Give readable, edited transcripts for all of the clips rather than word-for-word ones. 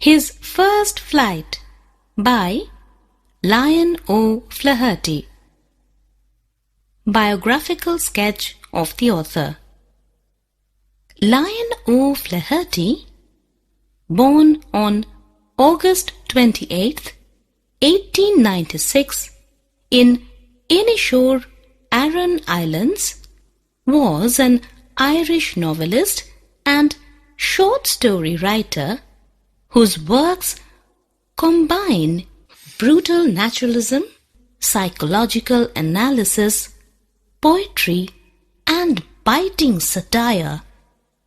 His First Flight by Lyon O. Flaherty. Biographical sketch of the author. Lyon O. Flaherty, born on August 28, 1896 in Inishowen, Aran Islands, was an Irish novelist and short story writer whose works combine brutal naturalism, psychological analysis, poetry, and biting satire,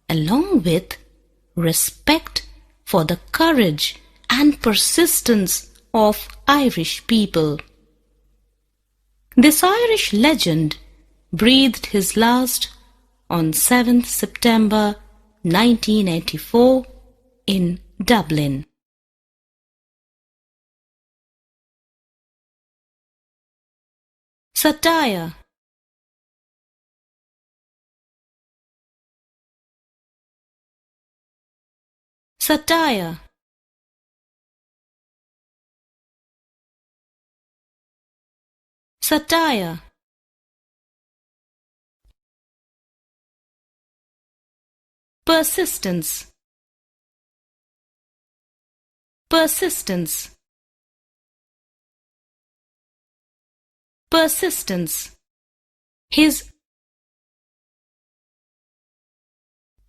along with respect for the courage and persistence of Irish people. This Irish legend breathed his last on 7th September 1984 in Dublin. Satire. Satire. Satire. Persistence. Persistence. Persistence. His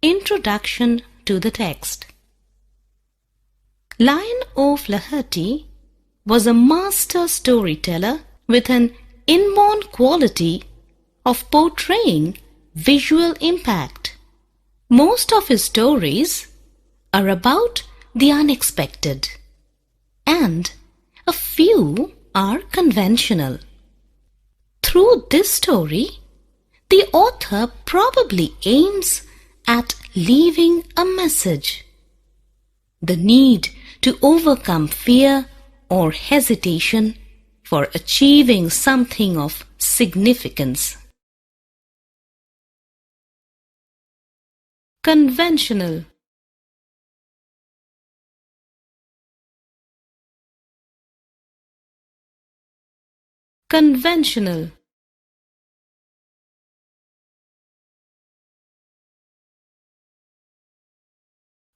introduction to the text. Lyon O. Flaherty was a master storyteller with an inborn quality of portraying visual impact. Most of his stories are about the unexpected, and a few are conventional. Through this story, the author probably aims at leaving a message: the need to overcome fear or hesitation for achieving something of significance. Conventional. Conventional.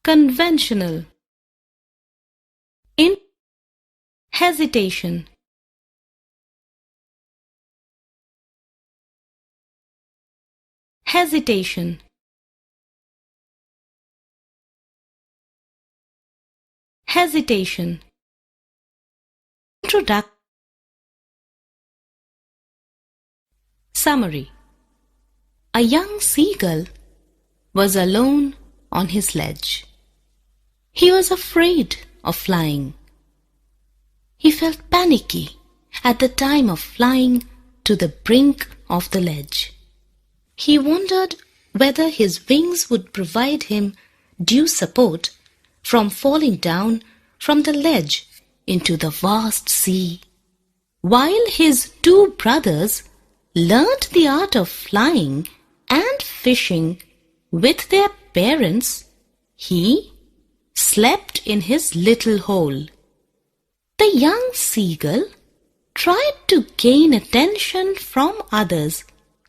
Conventional. In hesitation. Hesitation. Hesitation. Introduction. Summary. A young seagull was alone on his ledge. He was afraid of flying. He felt panicky at the time of flying to the brink of the ledge. He wondered whether his wings would provide him due support from falling down from the ledge into the vast sea. While his two brothers learnt the art of flying and fishing with their parents, he slept in his little hole. The young seagull tried to gain attention from others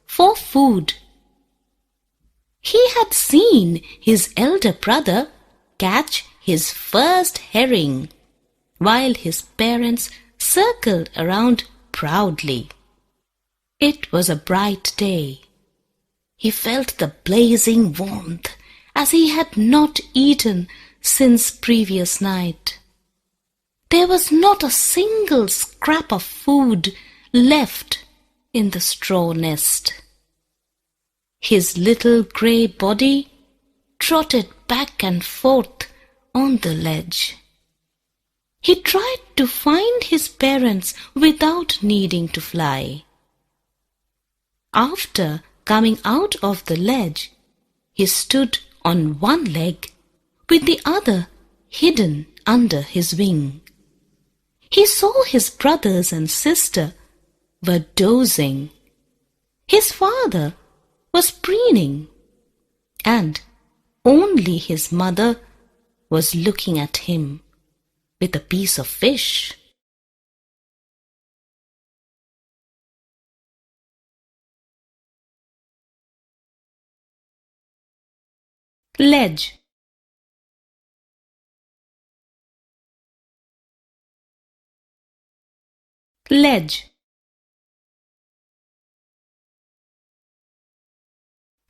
for food. He had seen his elder brother catch his first herring, while his parents circled around proudly. It was a bright day. He felt the blazing warmth as he had not eaten since previous night. There was not a single scrap of food left in the straw nest. His little grey body trotted back and forth on the ledge. He tried to find his parents without needing to fly. After coming out of the ledge, he stood on one leg with the other hidden under his wing. He saw his brothers and sister were dozing. His father was preening, and only his mother was looking at him with a piece of fish. Ledge. Ledge.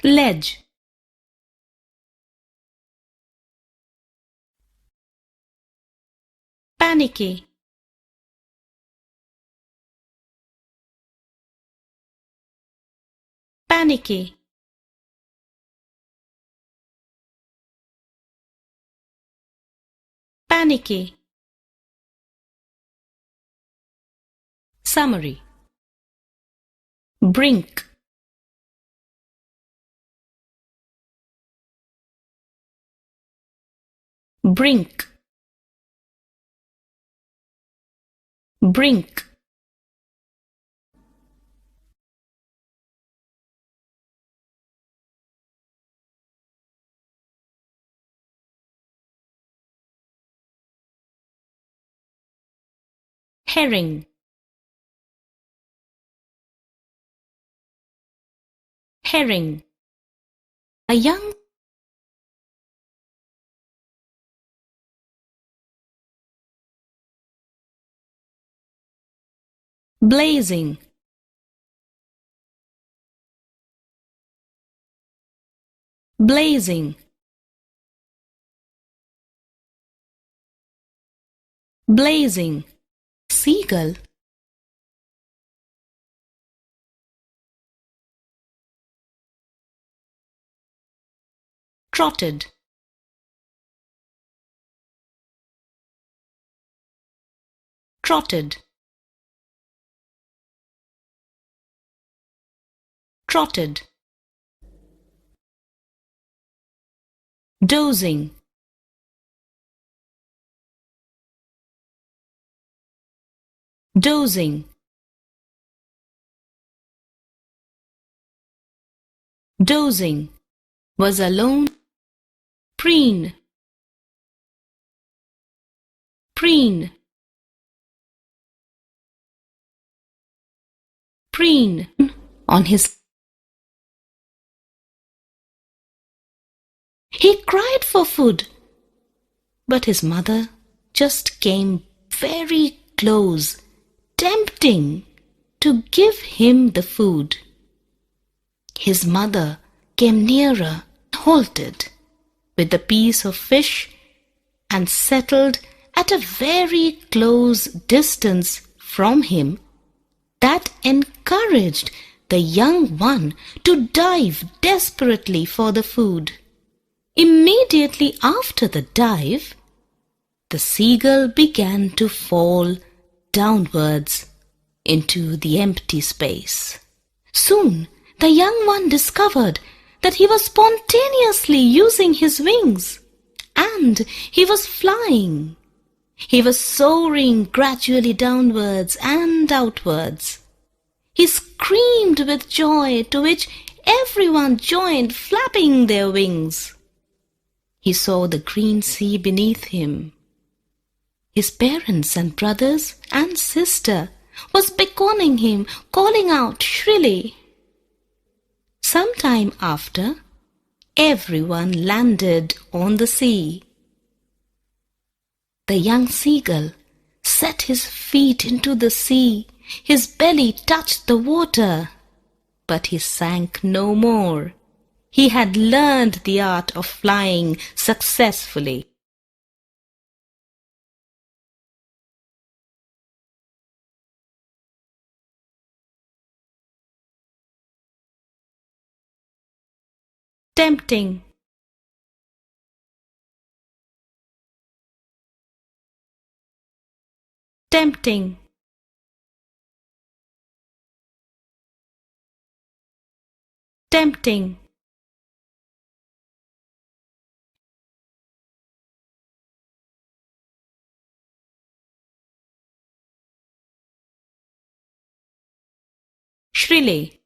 Ledge. Panicky. Panicky. Panicky. Summary. Brink. Brink. Brink. Herring. Herring. A young blazing. Blazing. Blazing. Seagull. Trotted. Trotted. Trotted. Dozing. Dozing. Dozing. Was alone. Preen. Preen. Preen. On his. He cried for food, but his mother just came very close, tempting to give him the food. His mother came nearer, halted with the piece of fish, and settled at a very close distance from him that encouraged the young one to dive desperately for the food. Immediately after the dive, the seagull began to fall downwards into the empty space. Soon the young one discovered that he was spontaneously using his wings, and he was flying. He was soaring gradually downwards and outwards. He screamed with joy, to which everyone joined, flapping their wings. He saw the green sea beneath him. His parents and brothers and sister was beckoning him, calling out shrilly. Some time after, everyone landed on the sea. The young seagull set his feet into the sea. His belly touched the water, but he sank no more. He had learned the art of flying successfully. Tempting. Tempting. Tempting. Shrilly.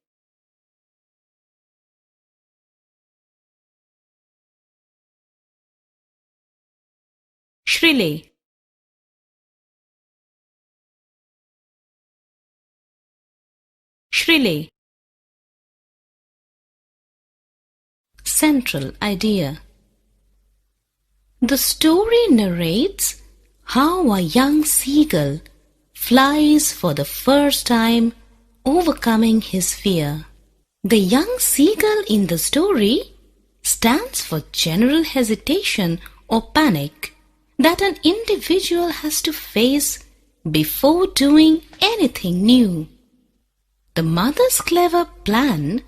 Shrilly. Relay. Central idea. The story narrates how a young seagull flies for the first time, overcoming his fear. The young seagull in the story stands for general hesitation or panic that an individual has to face before doing anything new. The mother's clever plan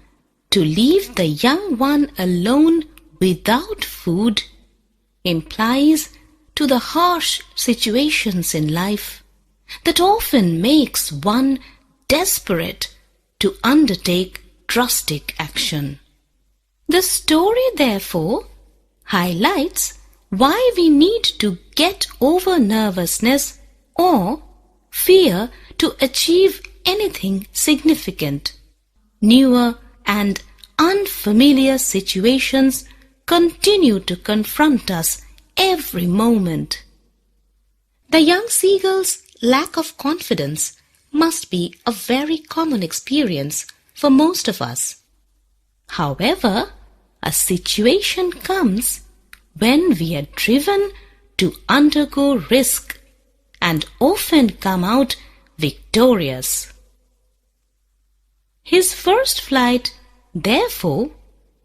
to leave the young one alone without food implies to the harsh situations in life that often makes one desperate to undertake drastic action. The story, therefore, highlights why we need to get over nervousness or fear to achieve anything significant. Newer and unfamiliar situations continue to confront us every moment. The young seagull's lack of confidence must be a very common experience for most of us. However, a situation comes when we are driven to undergo risk and often come out victorious. His first flight, therefore,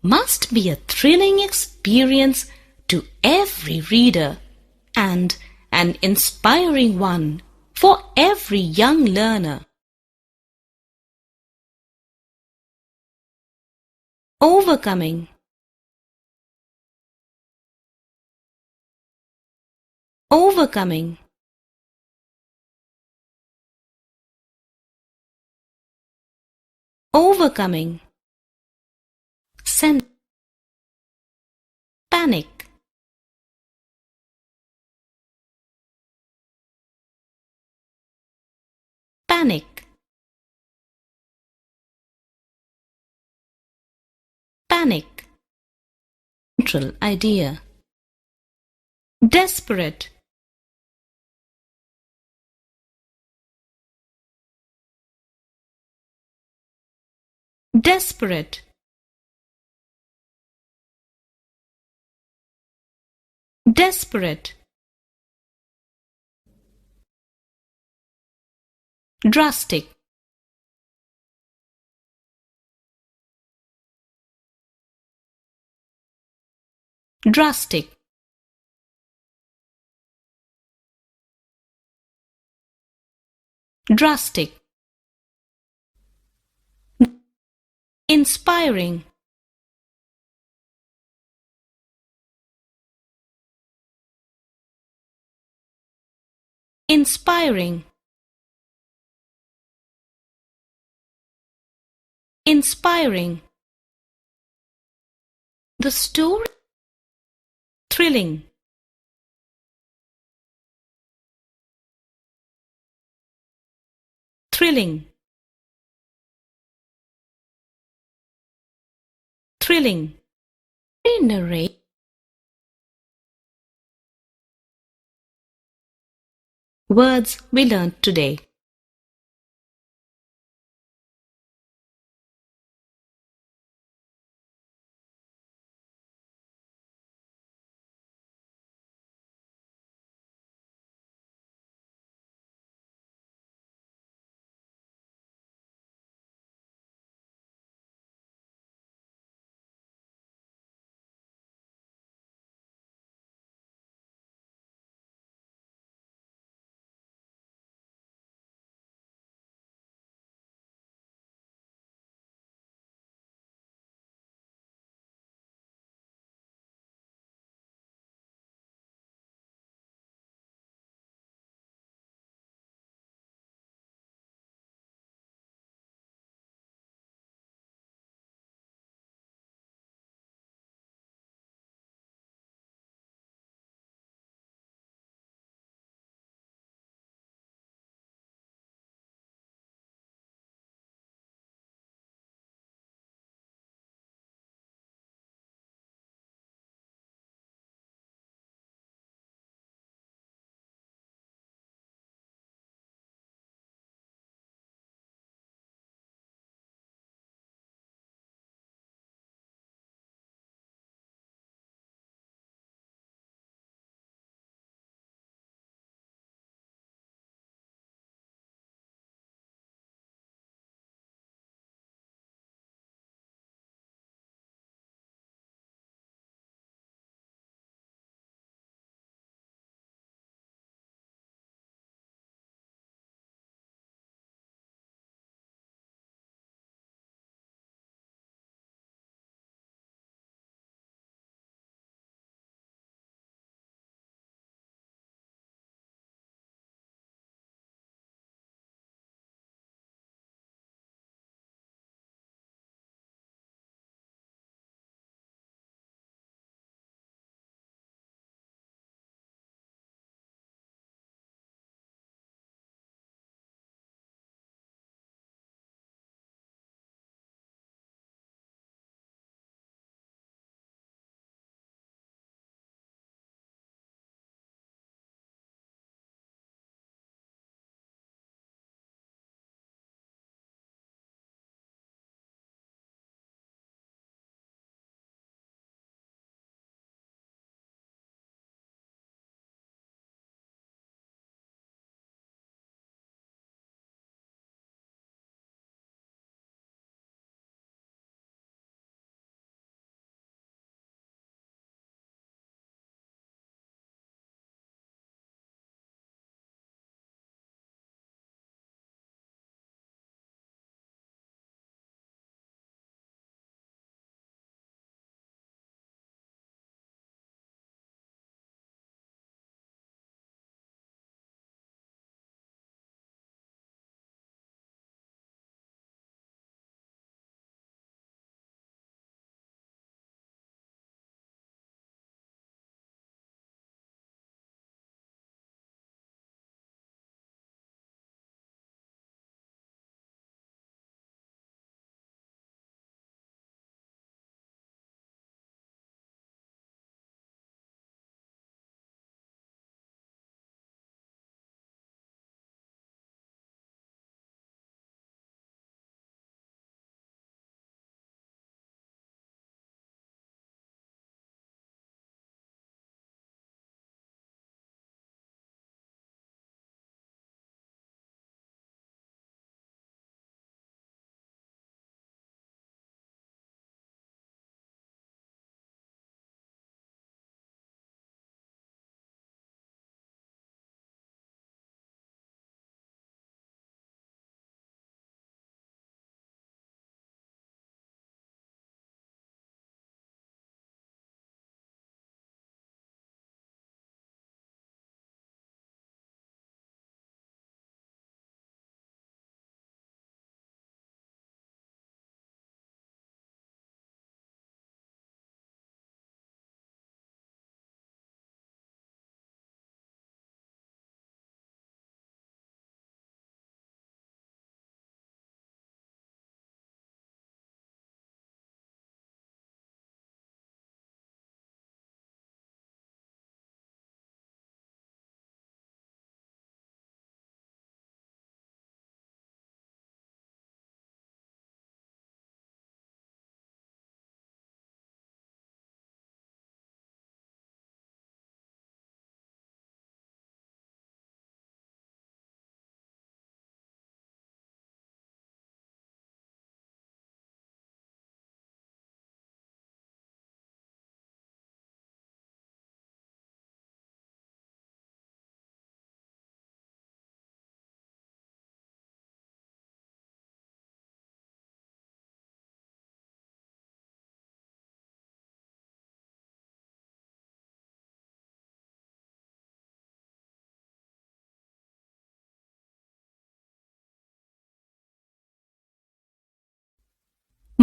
must be a thrilling experience to every reader and an inspiring one for every young learner. Overcoming. Overcoming. Overcoming. Panic. Panic. Panic. Central idea. Desperate. Desperate. Desperate. Drastic. Drastic. Drastic. Inspiring. Inspiring. Inspiring. The story. Thrilling. Thrilling. Thrilling. Narrate. Words we learned today.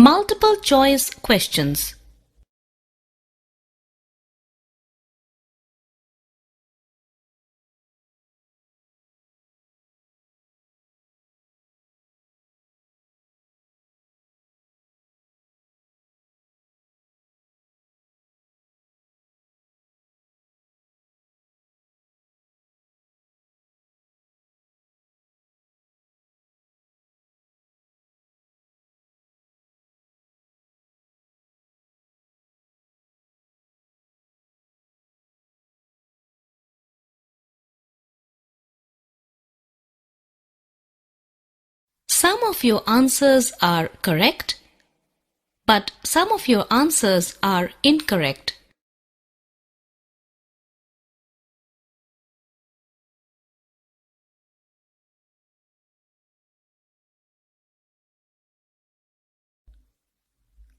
Multiple choice questions. Some of your answers are correct, but some of your answers are incorrect.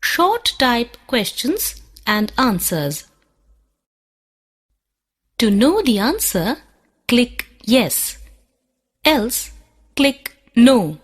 Short type questions and answers. To know the answer, click Yes. Else, click No.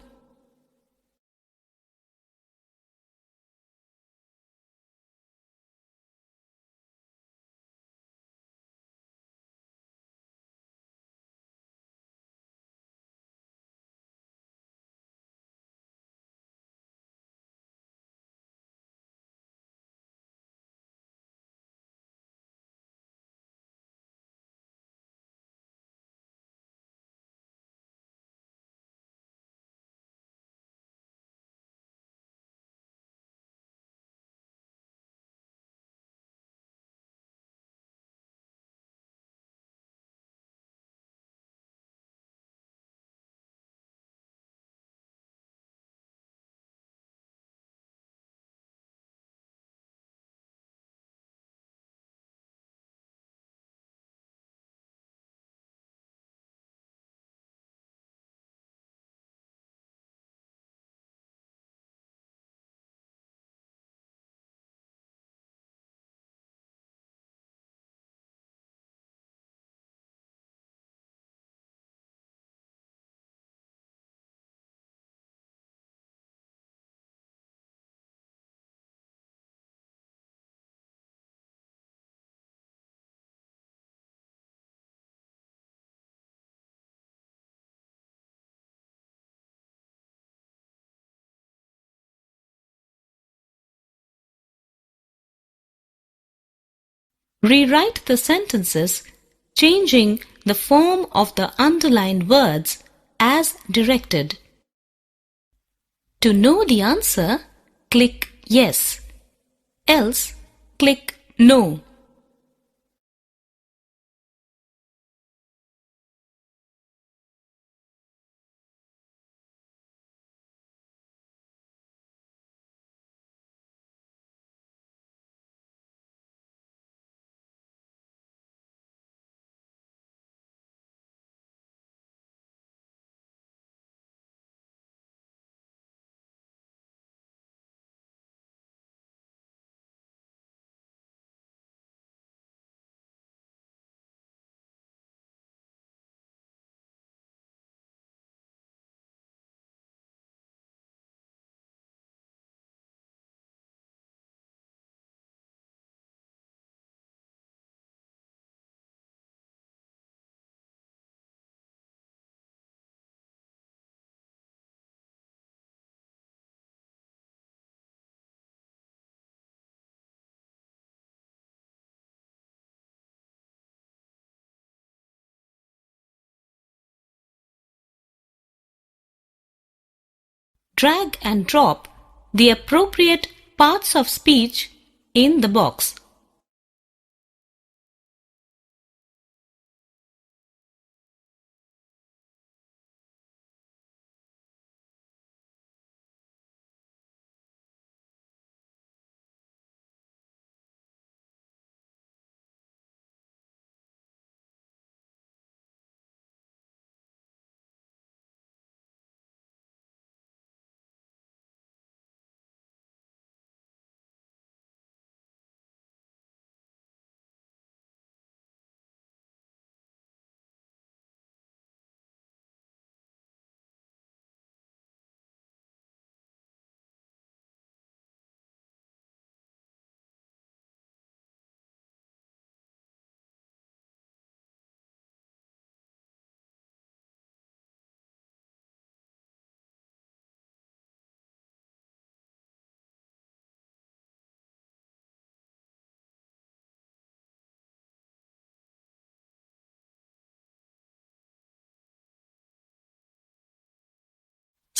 Rewrite the sentences, changing the form of the underlined words as directed. To know the answer, click Yes. Else, click No. Drag and drop the appropriate parts of speech in the box.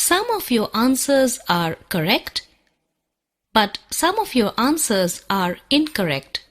Some of your answers are correct, but some of your answers are incorrect.